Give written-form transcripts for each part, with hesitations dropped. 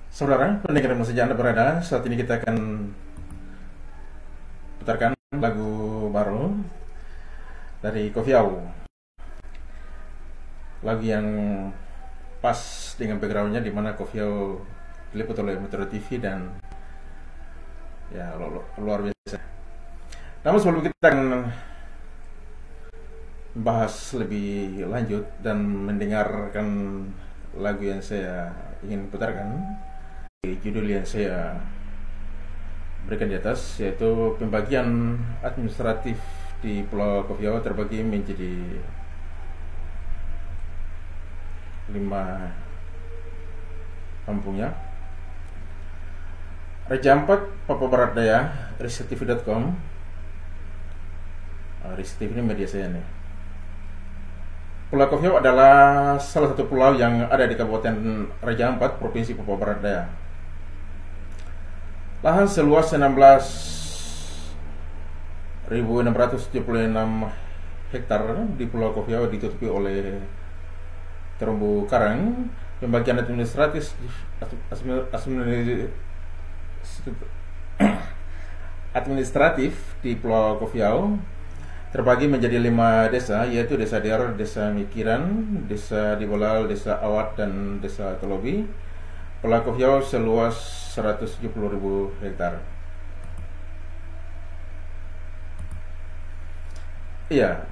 Saudara, pendengar musik Anda berada, saat ini kita akan putarkan lagu baru dari Kofiau. Lagu yang pas dengan backgroundnya, di mana Kofiau diliput oleh Metro TV dan ya luar biasa. Namun sebelum kita akan bahas lebih lanjut dan mendengarkan lagu yang saya ingin putarkan, judul yang saya berikan di atas, yaitu pembagian administratif di Pulau Kofiau terbagi menjadi 5 kampungnya. Raja Ampat, Papua Barat Daya, risettv.com. Risettv ini media saya nih. Pulau Kofiau adalah salah satu pulau yang ada di Kabupaten Raja Ampat, Provinsi Papua Barat Daya. Lahan seluas 16.676 hektar di Pulau Kofiau ditutupi oleh terumbu karang. Pembagian administratif di Pulau Kofiau terbagi menjadi 5 desa, yaitu Desa Diar, Desa Mikiran, Desa Dibolal, Desa Awat, dan Desa Tolobi. Pulau Kofiau seluas 170.000 hektar. Iya,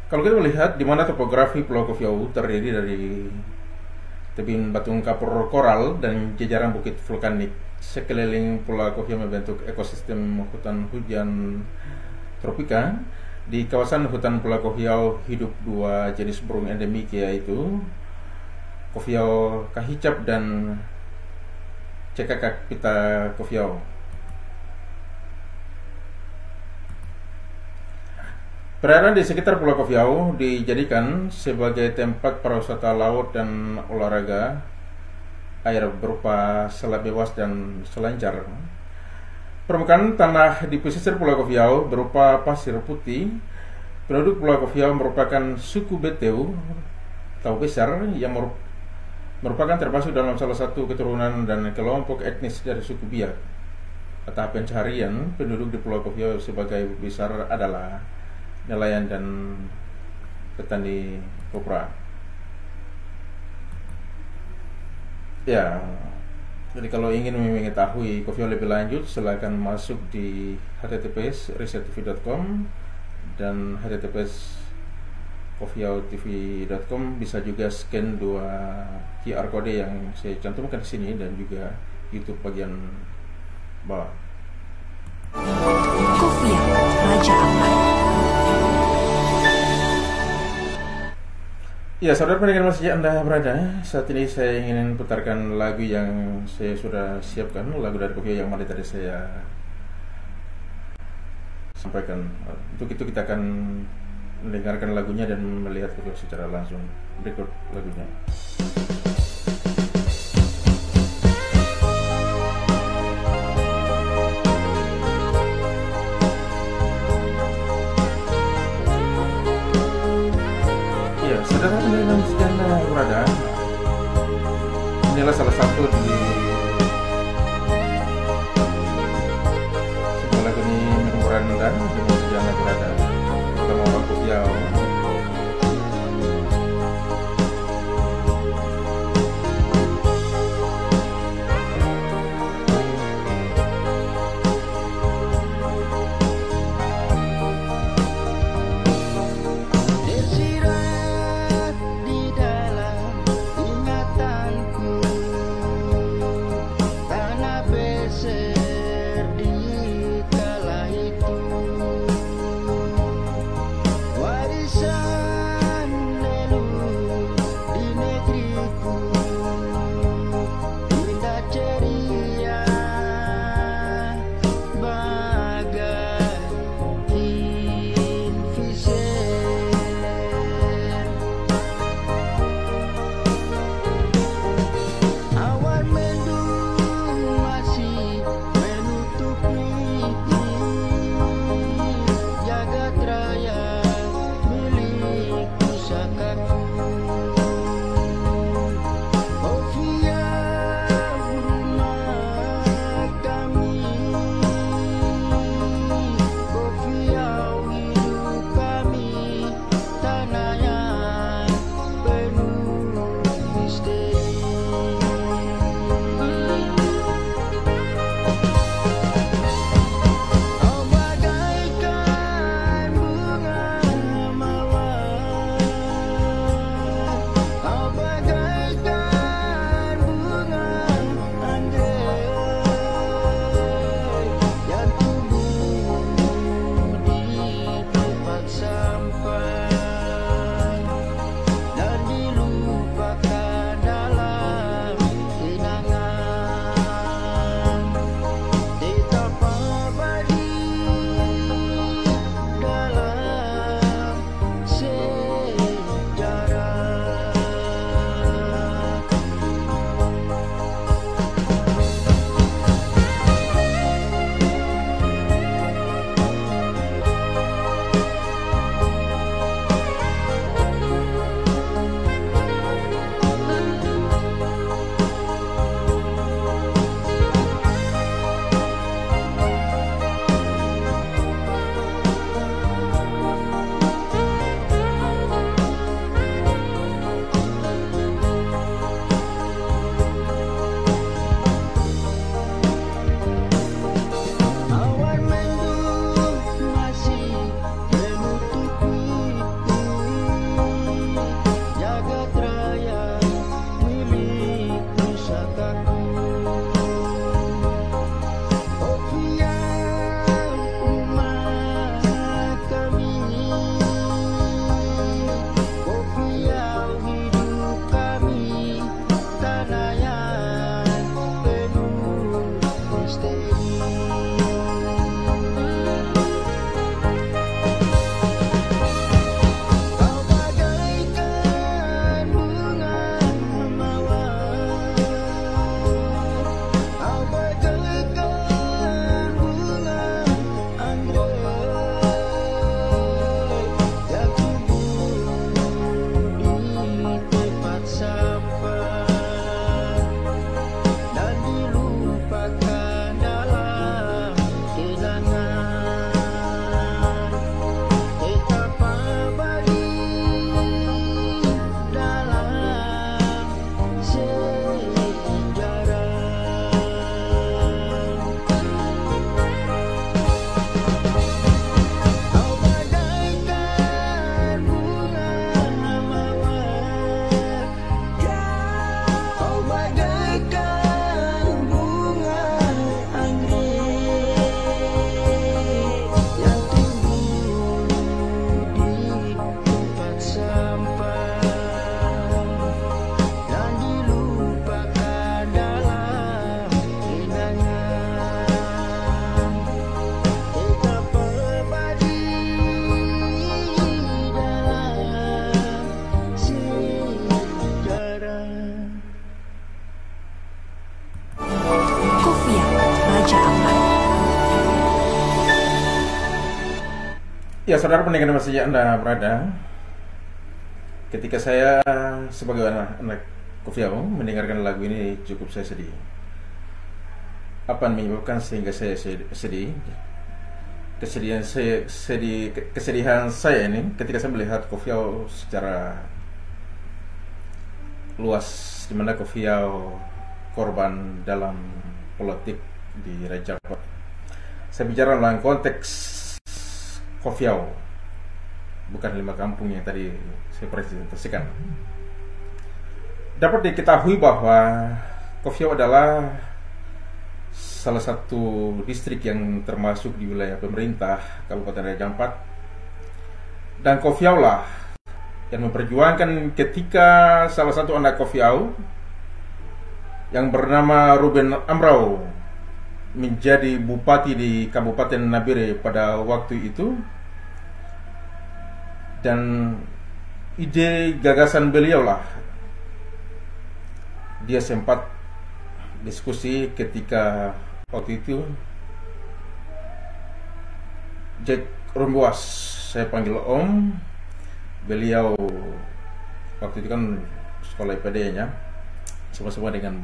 kalau kita melihat di mana topografi Pulau Kofiau terdiri dari tebing batu kapur koral dan jejaran bukit vulkanik. Sekeliling Pulau Kofiau membentuk ekosistem hutan hujan tropika. Di kawasan hutan Pulau Kofiau hidup 2 jenis burung endemik, yaitu Kofiau kahicap dan cekakak pita Kofiau. Perairan di sekitar Pulau Kofiau dijadikan sebagai tempat pariwisata laut dan olahraga air berupa selat bebas dan selancar. Permukaan tanah di pesisir Pulau Kofiau berupa pasir putih. Penduduk Pulau Kofiau merupakan suku Beteu atau Besar yang merupakan termasuk dalam salah satu keturunan dan kelompok etnis dari suku Biak. Mata pencaharian penduduk di Pulau Kofiau sebagai besar adalah nelayan dan petani kopra. Ya, jadi kalau ingin mengetahui Kofiau lebih lanjut, silakan masuk di https://risettv.com dan https://kofiautv.com. Bisa juga scan 2 QR code yang saya cantumkan di sini dan juga YouTube bagian bawah. Kofiau, Raja Ampat. Ya, saudara pendengar masih Anda berada, saat ini saya ingin putarkan lagu yang saya sudah siapkan, lagu dari Kofiau yang mana tadi saya sampaikan. Untuk itu kita akan mendengarkan lagunya dan melihat video secara langsung. Berikut lagunya. Saudara pendengar sekian berada, inilah salah satu di sebuah lagu ini mengurangi dan di mana sekian berada, terutama orang Kofiau. What is Ya, saudara pendengar masih Anda berada. Ketika saya sebagai anak Kofiau mendengarkan lagu ini cukup saya sedih. Apa yang menyebabkan sehingga saya sedih? Kesedihan saya ini ketika saya melihat Kofiau secara luas, di mana Kofiau korban dalam politik di Raja Ampat. Saya bicara dalam konteks Kofiau, bukan 5 kampung yang tadi saya presentasikan. Dapat diketahui bahwa Kofiau adalah salah satu distrik yang termasuk di wilayah pemerintah Kabupaten Raja Ampat, dan Kofiau lah yang memperjuangkan ketika salah satu anak Kofiau yang bernama Ruben Amrau menjadi bupati di Kabupaten Nabire pada waktu itu, dan ide gagasan beliau lah dia sempat diskusi ketika waktu itu Jack Rumbuas, saya panggil Om. Beliau waktu itu kan sekolah IPD-nya sama-sama dengan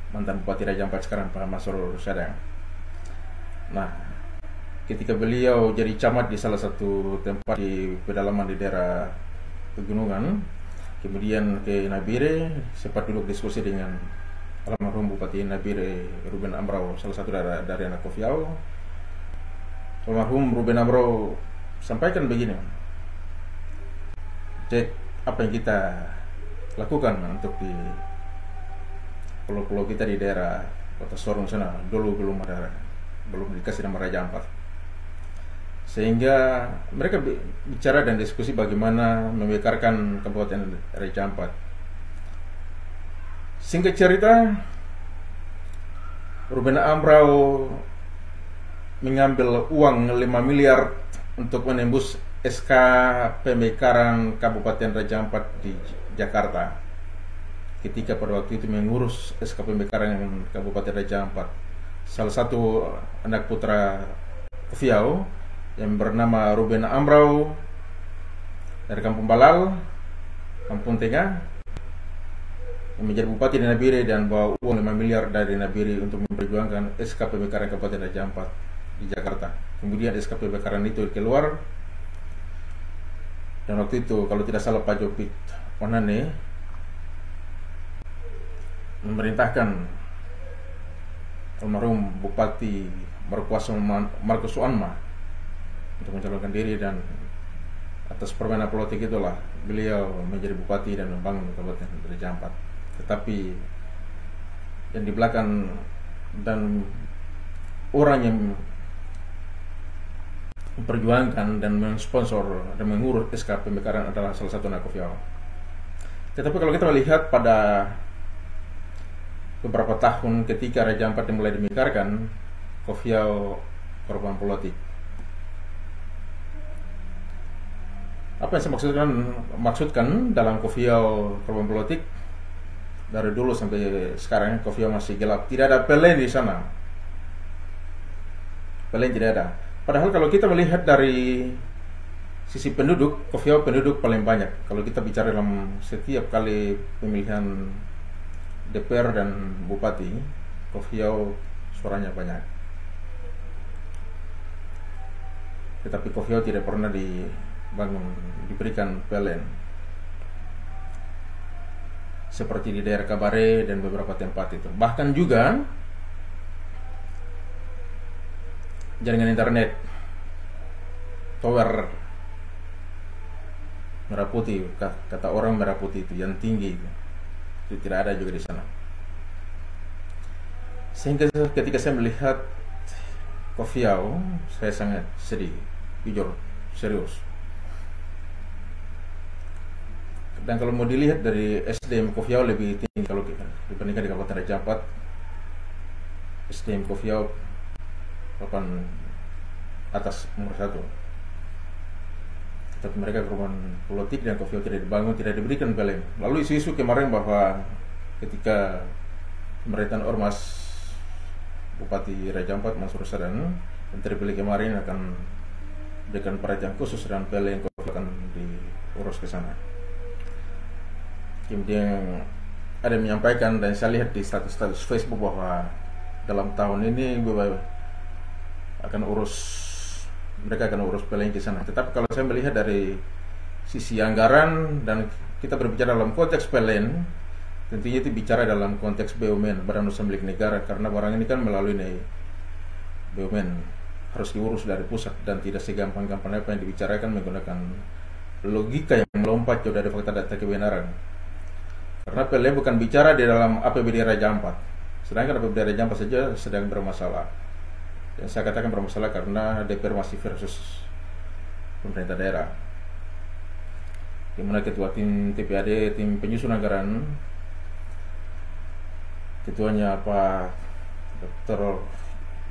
mantan Bupati Raja Ampat sekarang Pak Masrur Sadang. Nah, ketika beliau jadi camat di salah satu tempat di pedalaman di daerah pegunungan, kemudian ke Nabire, sempat duduk diskusi dengan almarhum Bupati Nabire Ruben Amrau, salah satu dari anak Kofiau. Almarhum Ruben Amrau sampaikan begini, Jack, apa yang kita lakukan untuk di pulau-pulau kita di daerah Kota Sorong sana, dulu belum dikasih nama Raja Ampat, sehingga mereka bicara dan diskusi bagaimana memekarkan Kabupaten Raja Ampat. Singkat cerita, Ruben Amrau mengambil uang 5 miliar untuk menembus SK pemekaran Kabupaten Raja Ampat di Jakarta. Ketika pada waktu itu mengurus SK pemekaran Kabupaten Raja Ampat, salah satu anak putra Kofiau yang bernama Ruben Amrau dari Kampung Balal, Kampung Tengah, yang menjadi bupati di Nabire dan bawa uang 5 miliar dari Nabire untuk memperjuangkan SK pemekaran Kabupaten Raja Ampat di Jakarta. Kemudian SK pemekaran itu keluar, dan waktu itu kalau tidak salah Pak Jopit Onane memerintahkan almarhum Bupati Markus Suanma untuk mencalonkan diri, dan atas permainan politik itulah beliau menjadi bupati dan membangun Kabupaten Raja Ampat. Tetapi yang di belakang dan orang yang memperjuangkan dan mensponsor dan mengurus SK pemekaran adalah salah satu anak Kofiau. Tetapi kalau kita melihat pada beberapa tahun ketika Raja Ampat mulai dimekarkan, Kofiau korban politik. Apa yang saya maksudkan dalam Kofiau korban politik? Dari dulu sampai sekarang Kofiau masih gelap. Tidak ada PLN di sana. PLN tidak ada. Padahal kalau kita melihat dari sisi penduduk, Kofiau penduduk paling banyak. Kalau kita bicara dalam setiap kali pemilihan DPR dan Bupati, Kofiau suaranya banyak. Tetapi Kofiau tidak pernah diberikan PLN, seperti di daerah Kabare dan beberapa tempat itu. Bahkan juga jaringan internet, tower merah putih, kata orang merah putih itu yang tinggi itu tidak ada juga di sana. Sehingga ketika saya melihat Kofiau, saya sangat sedih, jujur, serius. Dan kalau mau dilihat dari SDM Kofiau lebih tinggi kalau dibandingkan di Kabupaten Raja Ampat. SDM Kofiau papan atas nomor 1. Tapi mereka korban politik dan Kofiau tidak dibangun, tidak diberikan PLN. Lalu isu-isu kemarin bahwa ketika pemerintahan Ormas Bupati Raja Ampat Masrur Sadang yang terpilih kemarin akan dengan perhatian khusus dan PL yang akan diurus ke sana. Kemudian ada yang menyampaikan, dan saya lihat di status Facebook bahwa dalam tahun ini mereka akan urus PL yang ke sana. Tetapi kalau saya melihat dari sisi anggaran dan kita berbicara dalam konteks PLN, tentunya itu bicara dalam konteks BUMN, Badan Usaha Milik Negara, karena barang ini kan melalui BUMN harus diurus dari pusat dan tidak segampang-gampang apa yang dibicarakan menggunakan logika yang melompat jauh dari fakta data kebenaran. Karena PLN bukan bicara di dalam APBD Raja Ampat, sedangkan APBD Raja Ampat saja sedang bermasalah. Dan saya katakan bermasalah karena DPR masih versus pemerintah daerah, di mana ketua tim TPAD, tim penyusun anggaran, ketuanya Pak Dr.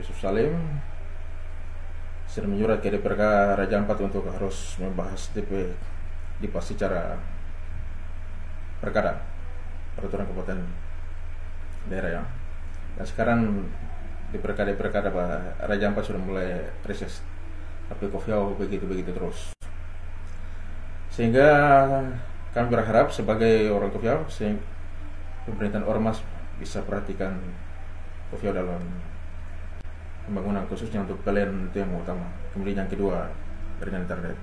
Yusuf Salim, sudah menyurat ke DPRK Raja Ampat untuk harus membahas DIPA secara perkara peraturan kabupaten daerah ya. Dan sekarang DPRK Raja Ampat sudah mulai reses, tapi Kofiau begitu terus. Sehingga kami berharap sebagai orang Kofiau, pemerintahan Ormas bisa perhatikan Kofiau dalam pembangunan khususnya untuk PLN, itu yang utama. Kemudian yang kedua, jaringan internet.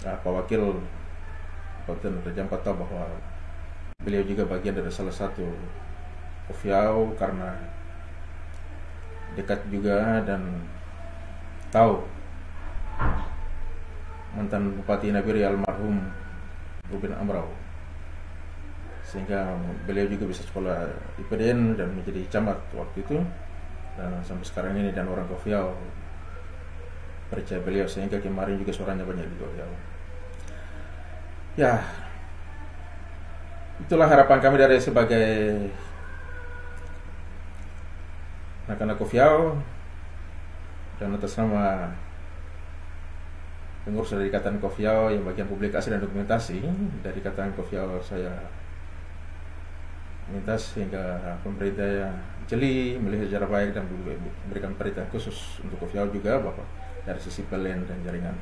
Pak Wakil Kabupaten Raja Ampat tahu bahwa beliau juga bagian dari salah satu Kofiau karena dekat juga dan tahu mantan Bupati Nabiri almarhum Ruben Amrau, sehingga beliau juga bisa sekolah di PDN dan menjadi camat waktu itu, dan sampai sekarang ini, dan orang Kofiau percaya beliau, sehingga kemarin juga suaranya banyak di Kofiau. Ya, itulah harapan kami dari sebagai anak-anak Kofiau, dan atas nama pengurus dari Ikatan Kofiau yang bagian publikasi dan dokumentasi dari Ikatan Kofiau, saya minta sehingga pemerintah yang jeli melihat secara baik dan memberikan perhatian khusus untuk Kofiau juga Bapak dari sisi PLN dan jaringan.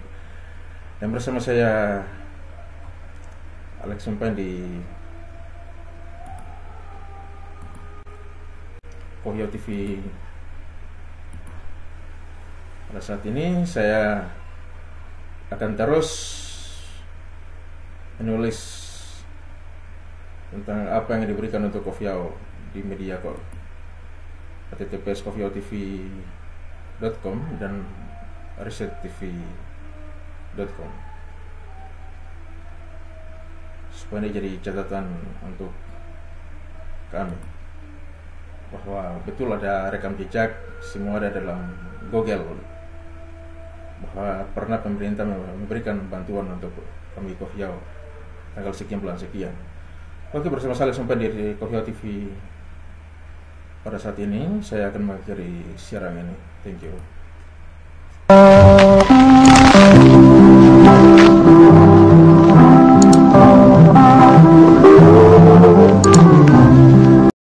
Dan bersama saya Alex Sumpan di Kofiau TV. Pada saat ini saya akan terus menulis tentang apa yang diberikan untuk Kofiau di media https://kofiautv.com dan risettv.com, supaya ini jadi catatan untuk kami bahwa betul ada rekam jejak, semua ada dalam Google, bahwa pernah pemerintah memberikan bantuan untuk kami Kofiau tanggal sekian bulan sekian. Oke, bersama saya sampai di Kofiau TV pada saat ini, saya akan mengakhiri siaran ini. Thank you.